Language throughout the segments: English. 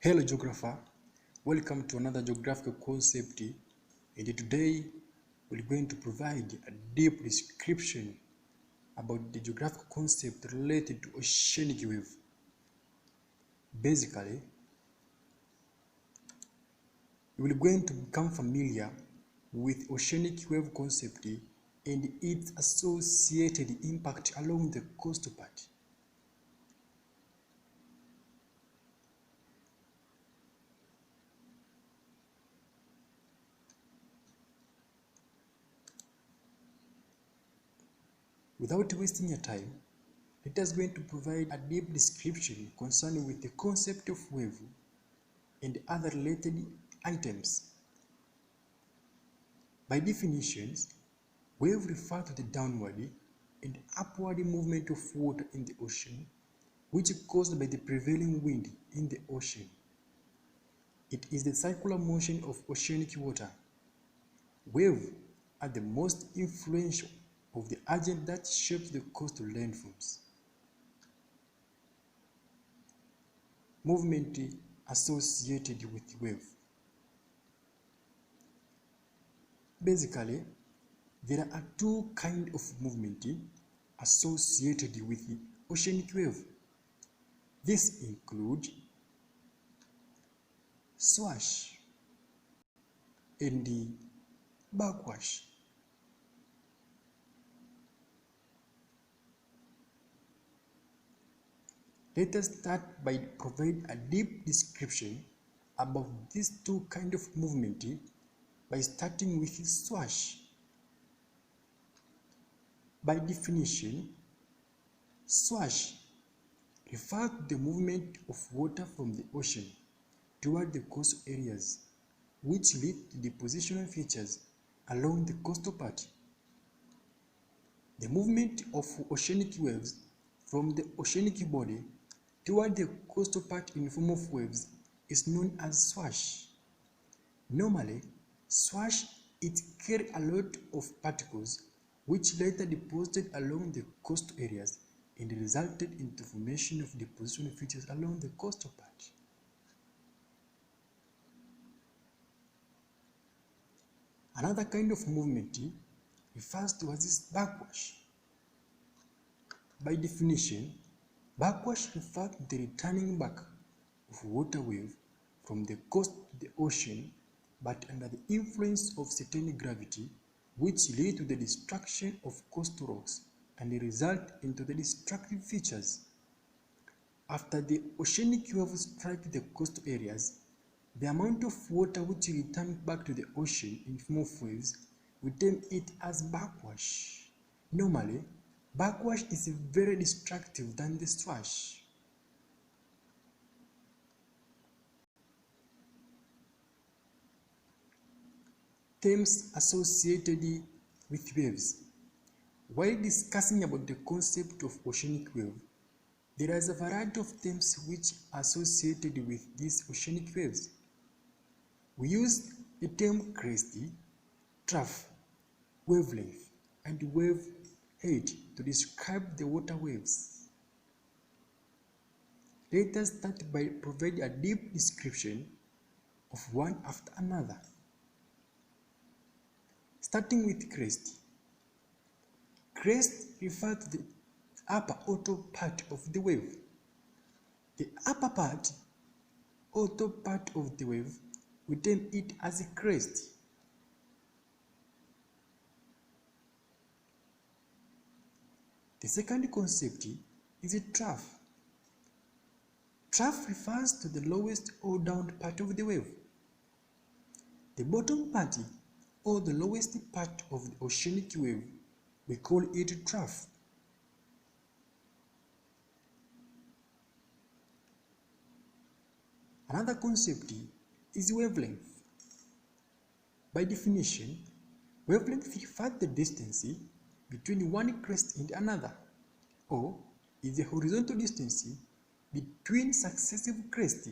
Hello geographer, welcome to another geographical concept, and today we're going to provide a deep description about the geographical concept related to oceanic wave. Basically, we're going to become familiar with oceanic wave concept and its associated impact along the coastal part. Without wasting your time, let us going to provide a deep description concerning with the concept of wave and other related items. By definitions, wave refers to the downward and upward movement of water in the ocean, which is caused by the prevailing wind in the ocean. It is the circular motion of oceanic water. Waves are the most influential of the agent that shapes the coastal landforms. Movement associated with wave. Basically, there are two kinds of movement associated with the oceanic wave. This include swash and the backwash. Let us start by providing a deep description about these two kinds of movement by starting with swash. By definition, swash refers to the movement of water from the ocean toward the coastal areas, which lead to the positional features along the coastal part. The movement of oceanic waves from the oceanic body toward the coastal part in form of waves is known as swash. Normally, swash carries a lot of particles which later deposited along the coastal areas and resulted in the formation of depositional features along the coastal part. Another kind of movement refers to as backwash. By definition, backwash refers to the returning back of water wave from the coast to the ocean, but under the influence of certain gravity, which lead to the destruction of coastal rocks and result into the destructive features. After the oceanic wave strike the coastal areas, the amount of water which returns back to the ocean in form of waves, we term it as backwash. Normally, backwash is very destructive than the swash. Terms associated with waves. While discussing about the concept of oceanic wave, there is a variety of terms which are associated with these oceanic waves. We use the term crest, trough, wavelength, and wave height to describe the water waves. Let us start by providing a deep description of one after another. Starting with crest. Crest refers to the upper outer part of the wave. The upper part, outer part of the wave, we term it as a crest. The second concept is a trough. Trough refers to the lowest or down part of the wave. The bottom part or the lowest part of the oceanic wave, we call it trough. Another concept is wavelength. By definition, wavelength refers to the distance between one crest and another, or is the horizontal distance between successive crests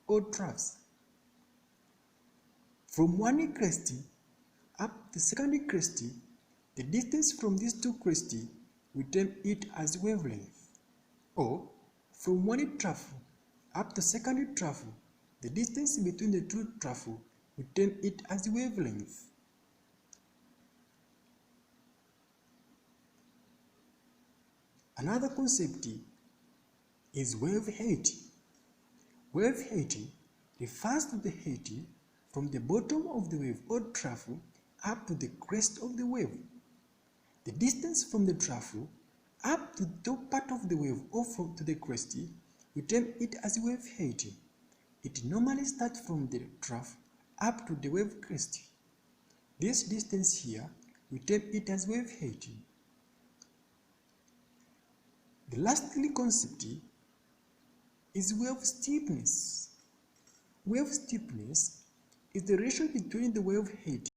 or troughs. From one crest up the second crest, the distance from these two crests, we term it as wavelength, or from one trough up the second trough, The distance between the two trough, we term it as wavelength. Another concept is wave height. Wave height refers to the height from the bottom of the wave or trough up to the crest of the wave. The distance from the trough up to the top part of the wave or to the crest, we term it as wave height. It normally starts from the trough up to the wave crest. This distance here, we term it as wave height. The last concept is wave steepness. Wave steepness is the ratio between the wave height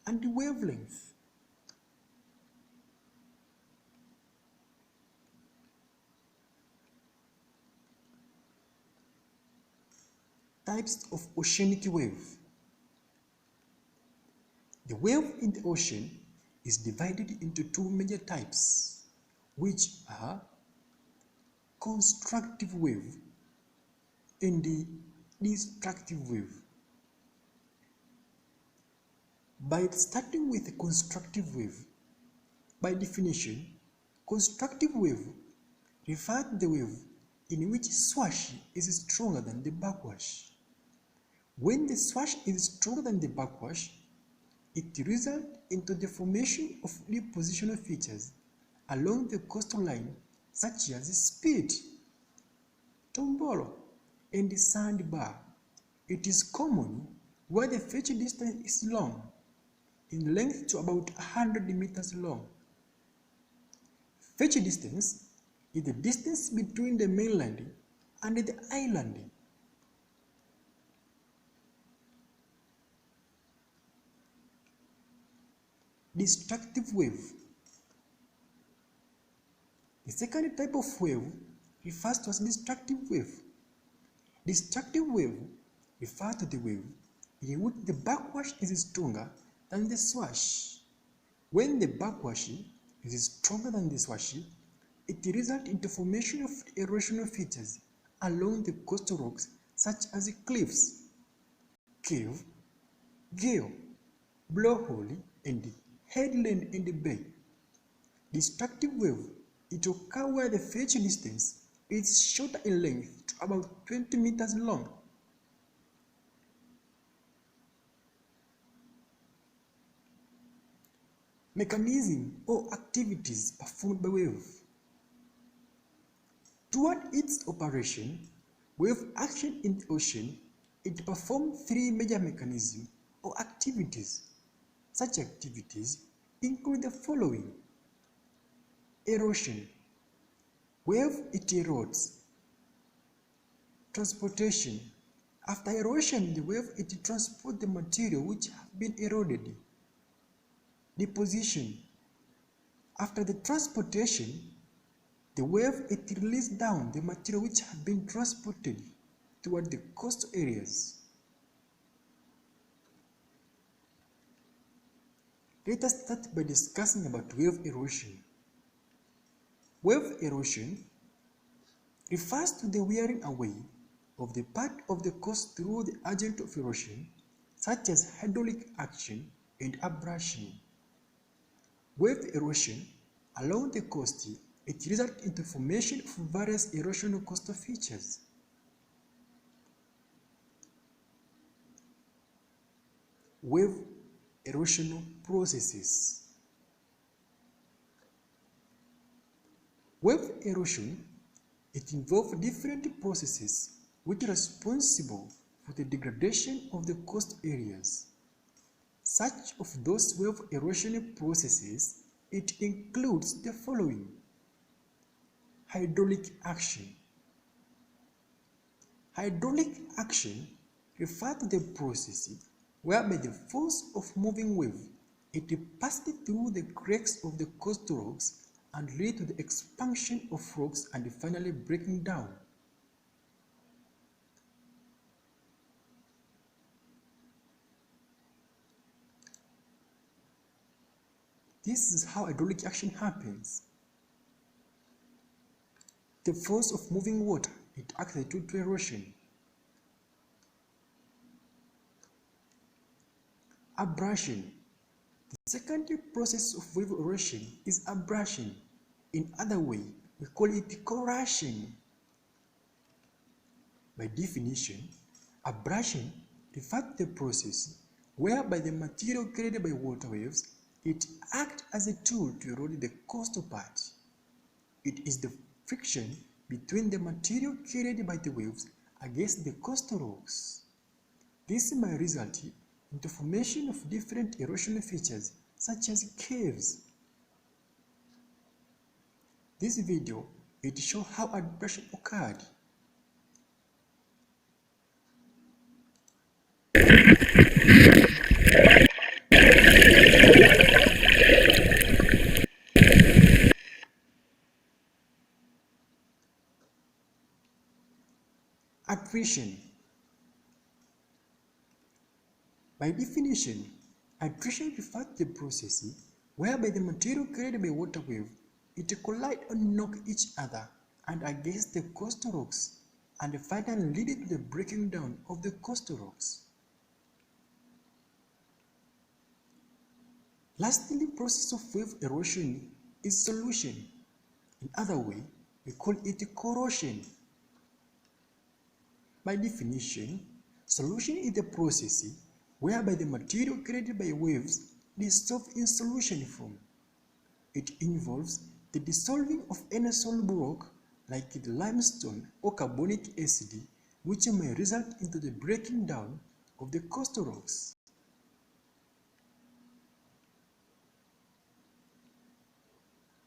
and the wavelength. Types of oceanic wave. The wave in the ocean is divided into two major types, which are constructive wave and the destructive wave. By starting with a constructive wave, by definition, constructive wave refers to the wave in which swash is stronger than the backwash. When the swash is stronger than the backwash, it results into the formation of depositional features along the coastal line, such as spit, tombolo, and sandbar. It is common where the fetch distance is long, in length to about 100 meters long. Fetch distance is the distance between the mainland and the island. Destructive wave. The second type of wave refers to as destructive wave. Destructive wave refers to the wave in which the backwash is stronger than the swash. When the backwash is stronger than the swash, it results in the formation of erosional features along the coastal rocks, such as cliffs, cave, gale, blowhole, and headland in the bay. Destructive wave, it occurs where the fetch distance is shorter in length to about 20 meters long. Mechanism or activities performed by wave. Toward its operation, wave action in the ocean, it performs three major mechanisms or activities. Such activities include the following: erosion, wave it erodes. Transportation, after erosion, the wave it transports the material which have been eroded. Deposition, after the transportation, the wave it releases down the material which have been transported toward the coastal areas. Let us start by discussing about wave erosion. Wave erosion refers to the wearing away of the part of the coast through the agent of erosion, such as hydraulic action and abrasion. Wave erosion along the coast, it results in the formation of various erosional coastal features. Wave erosional processes. Wave erosion, it involves different processes which are responsible for the degradation of the coastal areas. Such of those wave erosional processes, it includes the following: hydraulic action. Hydraulic action refers to the process whereby the force of moving wave it passed through the cracks of the coastal rocks and lead to the expansion of rocks and finally breaking down. This is how hydraulic action happens. The force of moving water, it acts due to erosion. abrasion. The second process of wave erosion is abrasion. In other way, we call it corrosion. By definition, abrasion refers to the process whereby the material carried by water waves, it acts as a tool to erode the coastal part. It is the friction between the material carried by the waves against the coastal rocks. This may result in the formation of different erosion features such as caves. This video it shows how abrasion occurred. Attrition. By definition, attrition refers to the process whereby the material carried by water wave it collide or knock each other and against the coastal rocks and finally leading to the breaking down of the coastal rocks. Lastly, process of wave erosion is solution. In other way, we call it corrosion. By definition, solution is the process whereby the material created by waves dissolves in solution form. It involves the dissolving of any soluble rock like the limestone or carbonic acid, which may result into the breaking down of the coastal rocks.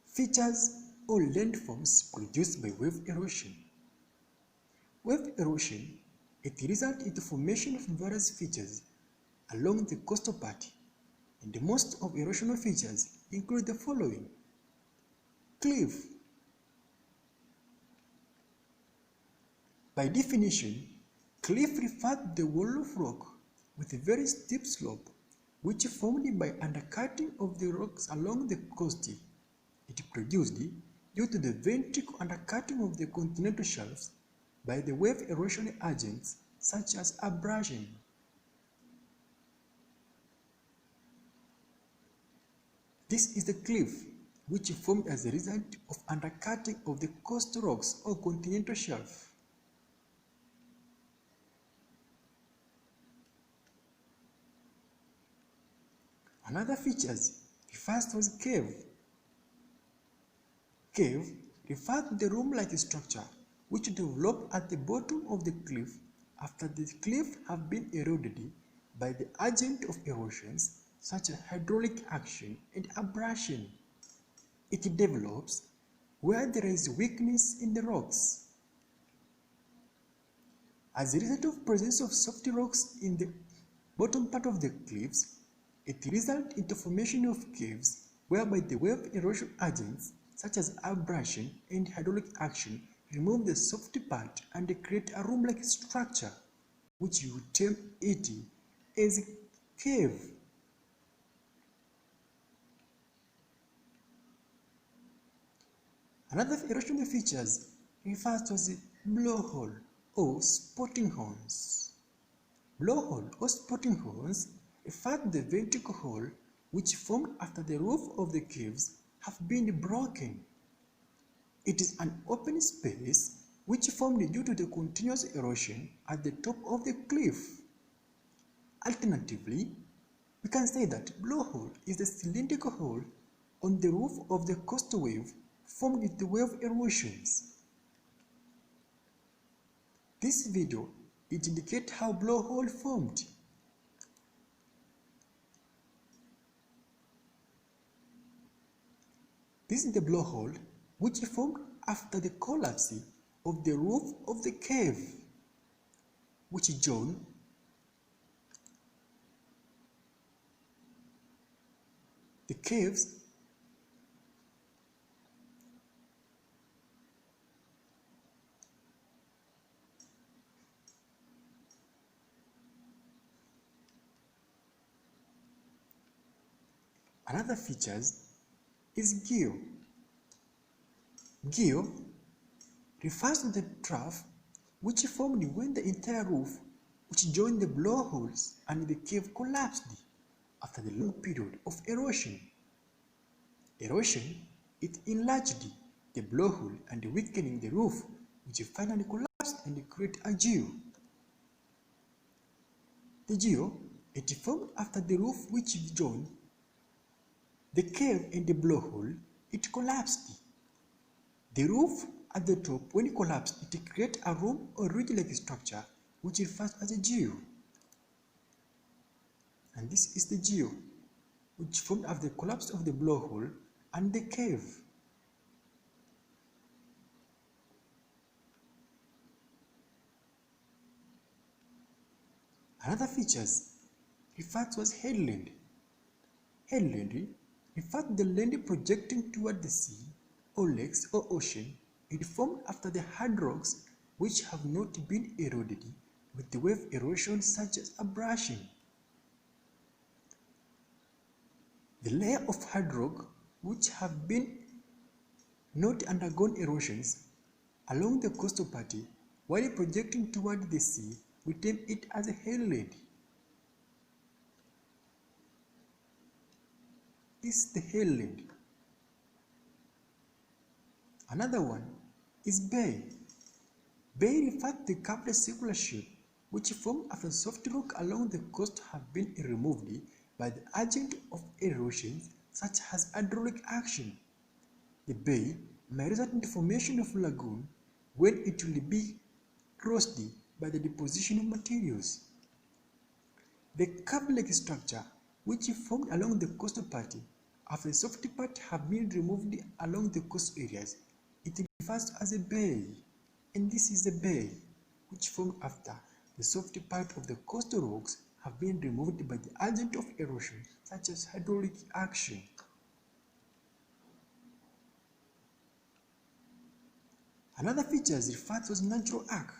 Features or landforms produced by wave erosion. Wave erosion, it results in the formation of various features along the coastal part, and the most of erosional features include the following. Cliff. By definition, cliff refers to the wall of rock with a very steep slope, which is formed by undercutting of the rocks along the coast. It is produced due to the vertical undercutting of the continental shelves by the wave erosion agents such as abrasion. This is the cliff which is formed as a result of undercutting of the coastal rocks or continental shelf. Another feature refers to as cave. Cave refers to the room-like structure which develop at the bottom of the cliff after the cliff have been eroded by the agent of erosions such as hydraulic action and abrasion. It develops where there is weakness in the rocks. As a result of presence of soft rocks in the bottom part of the cliffs, it results in the formation of caves whereby the wave erosion agents such as abrasion and hydraulic action remove the soft part and create a room-like structure, which you term it as a cave. Another erosion features refers to as blowhole or spotting horns. Blowhole or spotting horns refer to the vertical hole which formed after the roof of the caves have been broken. It is an open space which formed due to the continuous erosion at the top of the cliff. Alternatively, we can say that blowhole is the cylindrical hole on the roof of the coastal wave formed with the wave erosions. This video it indicates how blowhole formed. This is the blowhole which formed after the collapse of the roof of the cave, which joined the caves Another feature is guyot. Guyot refers to the trough which formed when the entire roof which joined the blowholes and the cave collapsed. after the long period of erosion. Erosion, it enlarged the blowhole and weakening the roof, which finally collapsed and created a geo. The geo, it formed after the roof which joined the cave and the blowhole, it collapsed. The roof at the top, when it collapsed, it created a room or ridge-like structure which refers as a geo. And this is the geo, which formed after the collapse of the blowhole and the cave. Another features referred to as headland. Headland refers to the land projecting toward the sea or lakes or ocean. It formed after the hard rocks which have not been eroded with the wave erosion such as abrasion. The layer of hard rock which have been not undergone erosions along the coastal party while projecting toward the sea, we term it as a headland. This is the headland. Another one is bay. Bay refers to the curved circular shape which form after soft rock along the coast have been removed by the agent of erosion such as hydraulic action. The bay may result in the formation of lagoon when it will be crossed by the deposition of materials. The curved-like structure which formed along the coastal party after the soft part have been removed along the coast areas, it refers to as a bay. And this is a bay which formed after the soft part of the coastal rocks have been removed by the agent of erosion such as hydraulic action. Another feature is referred to as natural arc.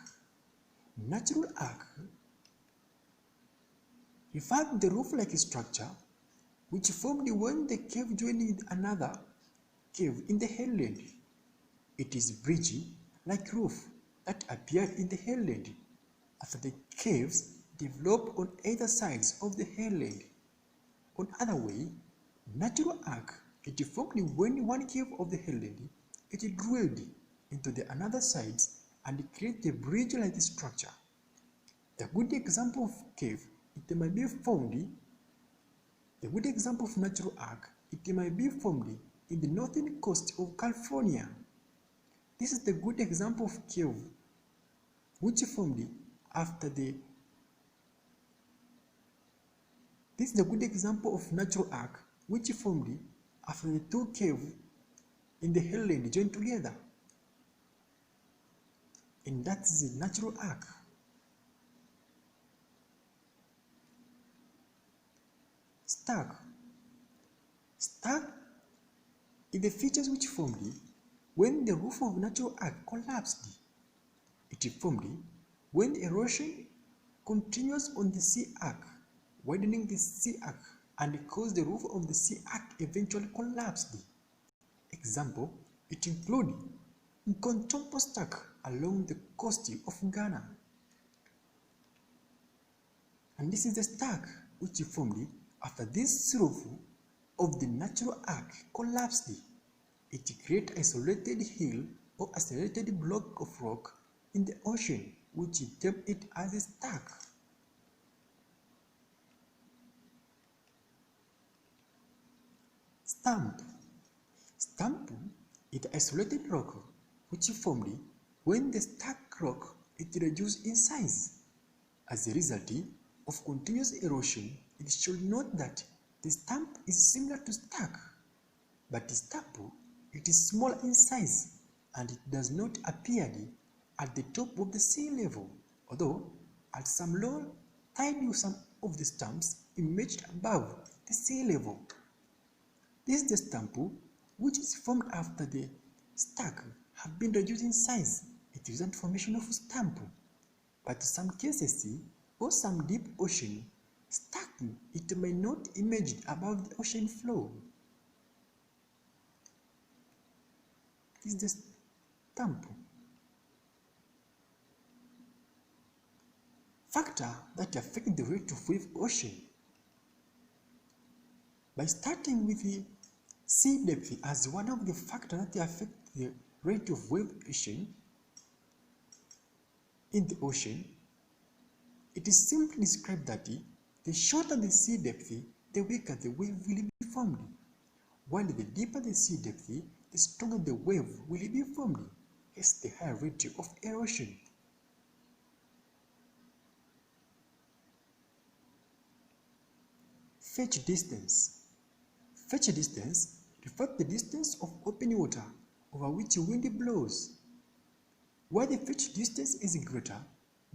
Natural arc refers to the roof-like structure which formed when the cave joined with another cave in the headland. It is bridge-like roof that appeared in the headland after the caves developed on either sides of the headland. On other way, natural arc, it formed when one cave of the headland it drilled into the another sides and create a bridge-like structure. The good example of cave, it might be found. The good example of natural arc, it might be found in the northern coast of California. This is the good example of cave which formed after the. This is the good example of natural arc which formed after the two caves in the headland joined together. And that is the natural arc. Stack. Stack is the features which formed when the roof of natural arc collapsed. It formed when erosion continues on the sea arc, widening the sea arc and caused the roof of the sea arc eventually collapsed. Example, it includes Nkontompo stack along the coast of Ghana. And this is the stack which formed after this roof of the natural arc collapsed. It created isolated hill or isolated block of rock in the ocean, which term it as a stack. Stump. Stump is the isolated rock which formed when the stack rock is reduced in size. As a result of continuous erosion, it should note that the stump is similar to stack, but the stump it is small in size and it does not appear at the top of the sea level, although at some low tide some of the stumps emerged above the sea level. This is the stump which is formed after the stack have been reduced in size. It is not formation of stump, but some cases or some deep ocean stack it may not emerge above the ocean floor. This is the stump. Factor that affect the rate of wave ocean. By starting with the sea depth as one of the factors that affect the rate of wave action in the ocean, it is simply described that the shorter the sea depth, the weaker the wave will be formed, while the deeper the sea depth, the stronger the wave will be formed, hence the higher rate of erosion. Fetch distance. Fetch distance refers to the distance of open water over which wind blows. While the fetch distance is greater,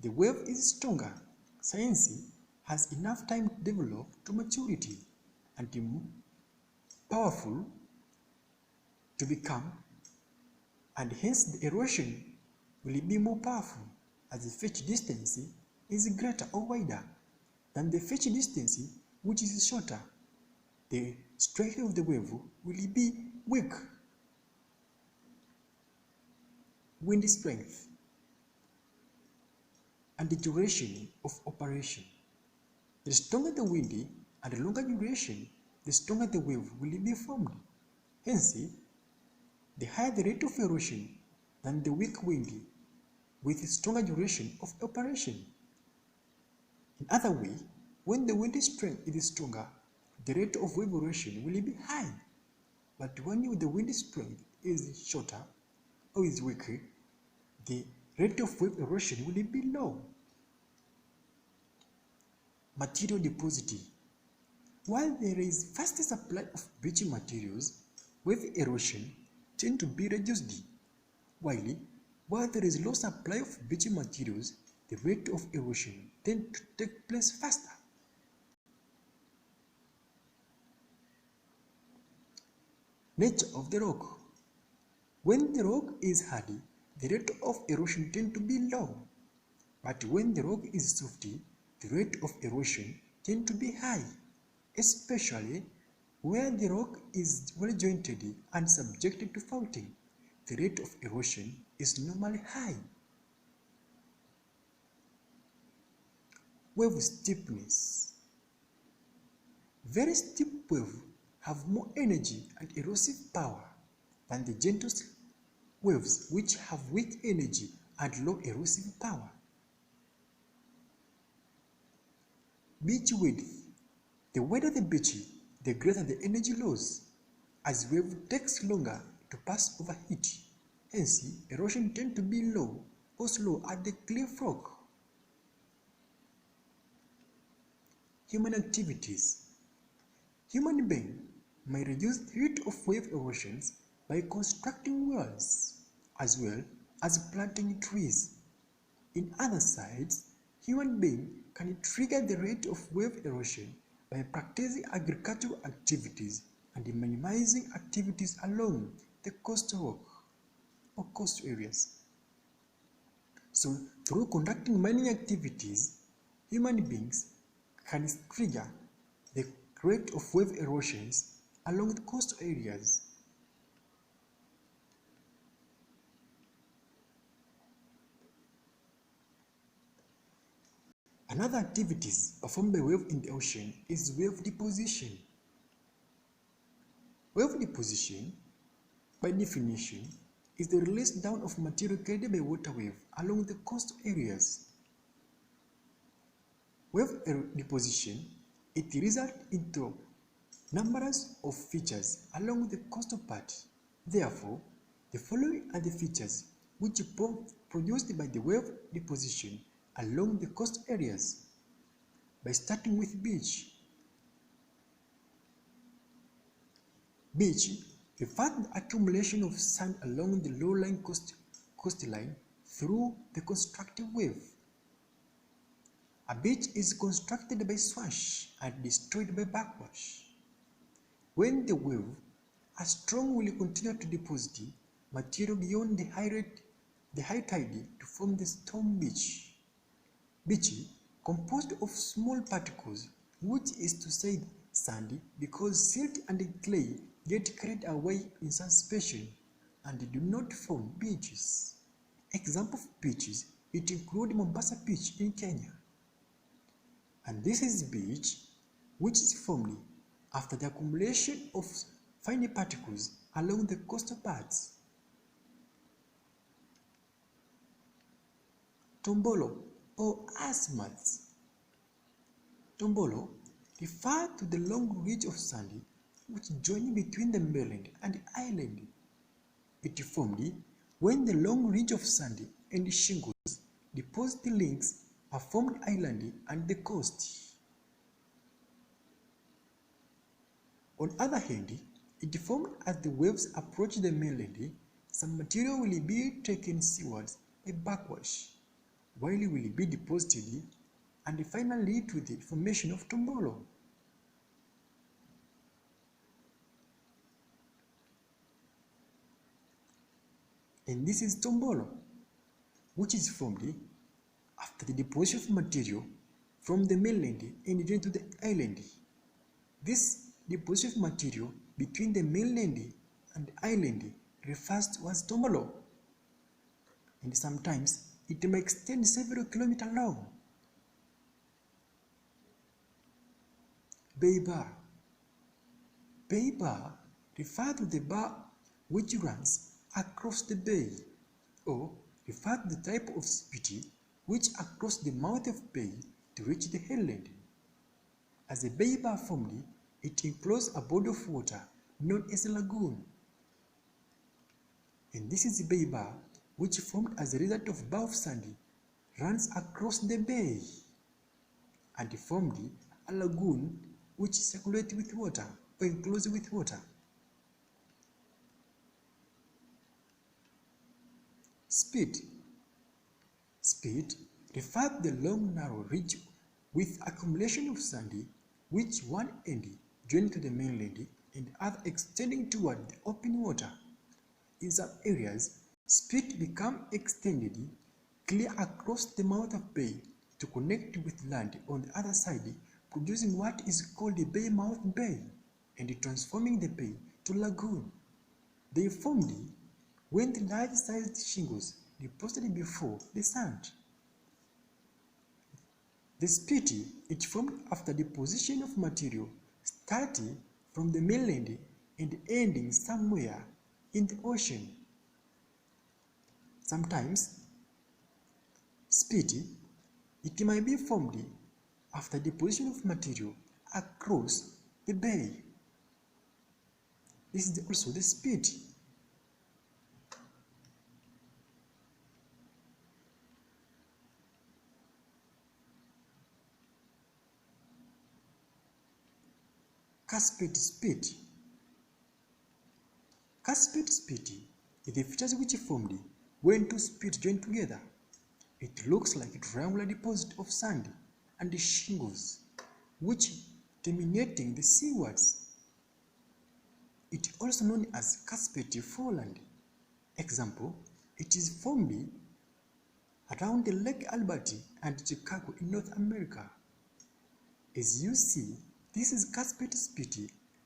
the wave is stronger. Science has enough time to develop to maturity and powerful to become, and hence the erosion will be more powerful as the fetch distance is greater or wider than the fetch distance which is shorter. The strength of the wave will be weak. Wind strength and the duration of operation. The stronger the wind and the longer duration, the stronger the wave will be formed. Hence, the higher the rate of erosion than the weak wind with stronger duration of operation. In other way, when the wind strength is stronger, the rate of wave erosion will be high. But when the wind strength is shorter or is weaker, the rate of wave erosion will be low. Material depositing. While there is vast supply of beach materials, wave erosion tends to be reduced. While there is low supply of beach materials, the rate of erosion tends to take place faster. Nature of the rock. When the rock is hardy, the rate of erosion tends to be low. But when the rock is soft, the rate of erosion tends to be high, especially where the rock is well jointed and subjected to faulting. The rate of erosion is normally high. Wave steepness. Very steep waves have more energy and erosive power than the gentlest waves, which have weak energy and low erosive power. Beach width. The wider the beach, the greater the energy loss, as wave takes longer to pass over it. Hence, erosion tends to be low or slow at the cliff rock. Human activities. Human beings may reduce the rate of wave erosions by constructing wells as well as planting trees. In other sides, human beings can trigger the rate of wave erosion by practicing agricultural activities and minimizing activities along the coastal rock or coastal areas. So, through conducting mining activities, human beings can trigger the rate of wave erosions along the coastal areas. Another activities performed by wave in the ocean is wave deposition. Wave deposition, by definition, is the release down of material carried by water wave along the coastal areas. Wave deposition, it results into numbers of features along the coastal part. Therefore, the following are the features which are produced by the wave deposition along the coast areas. By starting with beach. Beach refers to the accumulation of sand along the low-lying coastline through the constructive wave. A beach is constructed by swash and destroyed by backwash. When the wave are strong, will continue to deposit material beyond the high tide to form the storm beach. Beach composed of small particles, which is to say sand, because silt and clay get carried away in suspension and do not form beaches. Example of beaches, it includes Mombasa Beach in Kenya. And this is beach which is formed after the accumulation of fine particles along the coastal parts. Tombolo or azimuths. Tombolo refer to the long ridge of sand which join between the mainland and the island. It formed when the long ridge of sand and shingles deposit links a formed island and the coast. On the other hand, it formed as the waves approach the mainland. Some material will be taken seawards by backwash, while it will be deposited and finally lead to the formation of Tombolo. And this is Tombolo, which is formed after the deposition of material from the mainland and joined to the island. This deposition of material between the mainland and the island refers to as Tombolo, and sometimes it may extend several kilometers long. Bay bar. Bay bar refers to the bar which runs across the bay, or refer to the type of spit which across the mouth of bay to reach the headland. As a bay bar formed, it encloses a body of water known as a lagoon. And this is the bay bar which formed as a result of bar of sand runs across the bay and formed a lagoon which circulates with water or enclosed with water. Spit. Spit refers to the long narrow ridge with accumulation of sand which one end joined to the mainland and other extending toward the open water. In some areas, spit become extended clear across the mouth of bay to connect with land on the other side, producing what is called the bay mouth bay and transforming the bay to lagoon. They formed when the large-sized shingles deposited before the sand. The spit is formed after deposition of material starting from the mainland and ending somewhere in the ocean. Sometimes, spit it might be formed after deposition of material across the bay. This is also the spit. Cusped spit. Cusped spit is the features which formed when two spits join together. It looks like a triangular deposit of sand and shingles, which terminating the seawards. It is also known as cusped foreland. Example, it is formed around the Lake Albert and Chicago in North America. As you see, this is cusped spit,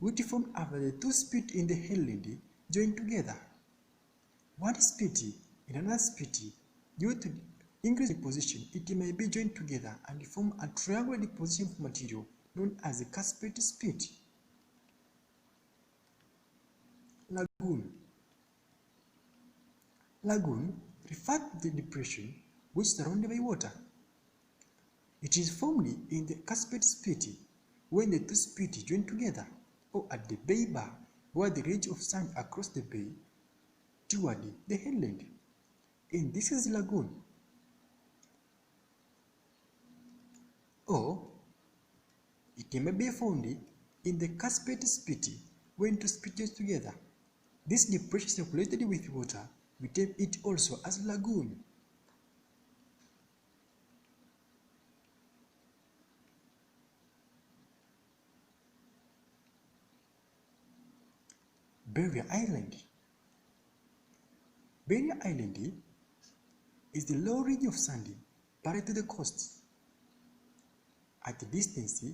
which formed after the two spits in the headland join together. One spit and another spit, due to increased deposition, it may be joined together and form a triangular deposition of material known as a cusped spit. Lagoon. Lagoon refers to the depression which is surrounded by water. It is formed in the cusped spit when the two spits join together, or at the bay bar where the ridge of sand across the bay toward the headland. And this is the lagoon. Or it may be found in the cusped spit when two spits join together. This depression circulated with water, we term it also as lagoon. Barrier Island. Barrier Island is the low ridge of sand parallel to the coast at a distance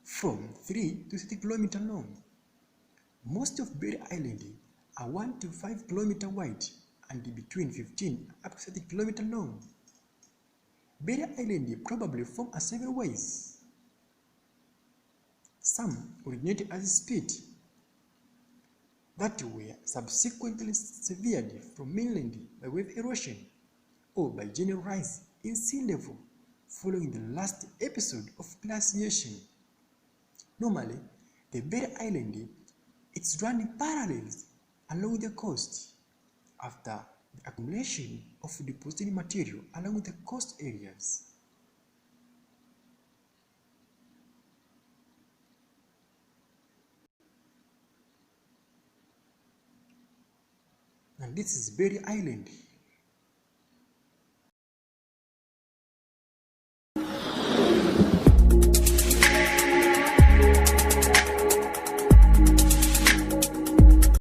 from 3 to 30 kilometers long. Most of Barrier Island are 1 to 5 kilometers wide and between 15 up to 30 kilometers long. Barrier Island probably formed several ways. Some originated as spit that were subsequently severed from mainland by wave erosion or by general rise in sea level following the last episode of glaciation. Normally, the barrier island is running parallels along the coast after the accumulation of deposited material along the coast areas. And this is Barrier Island.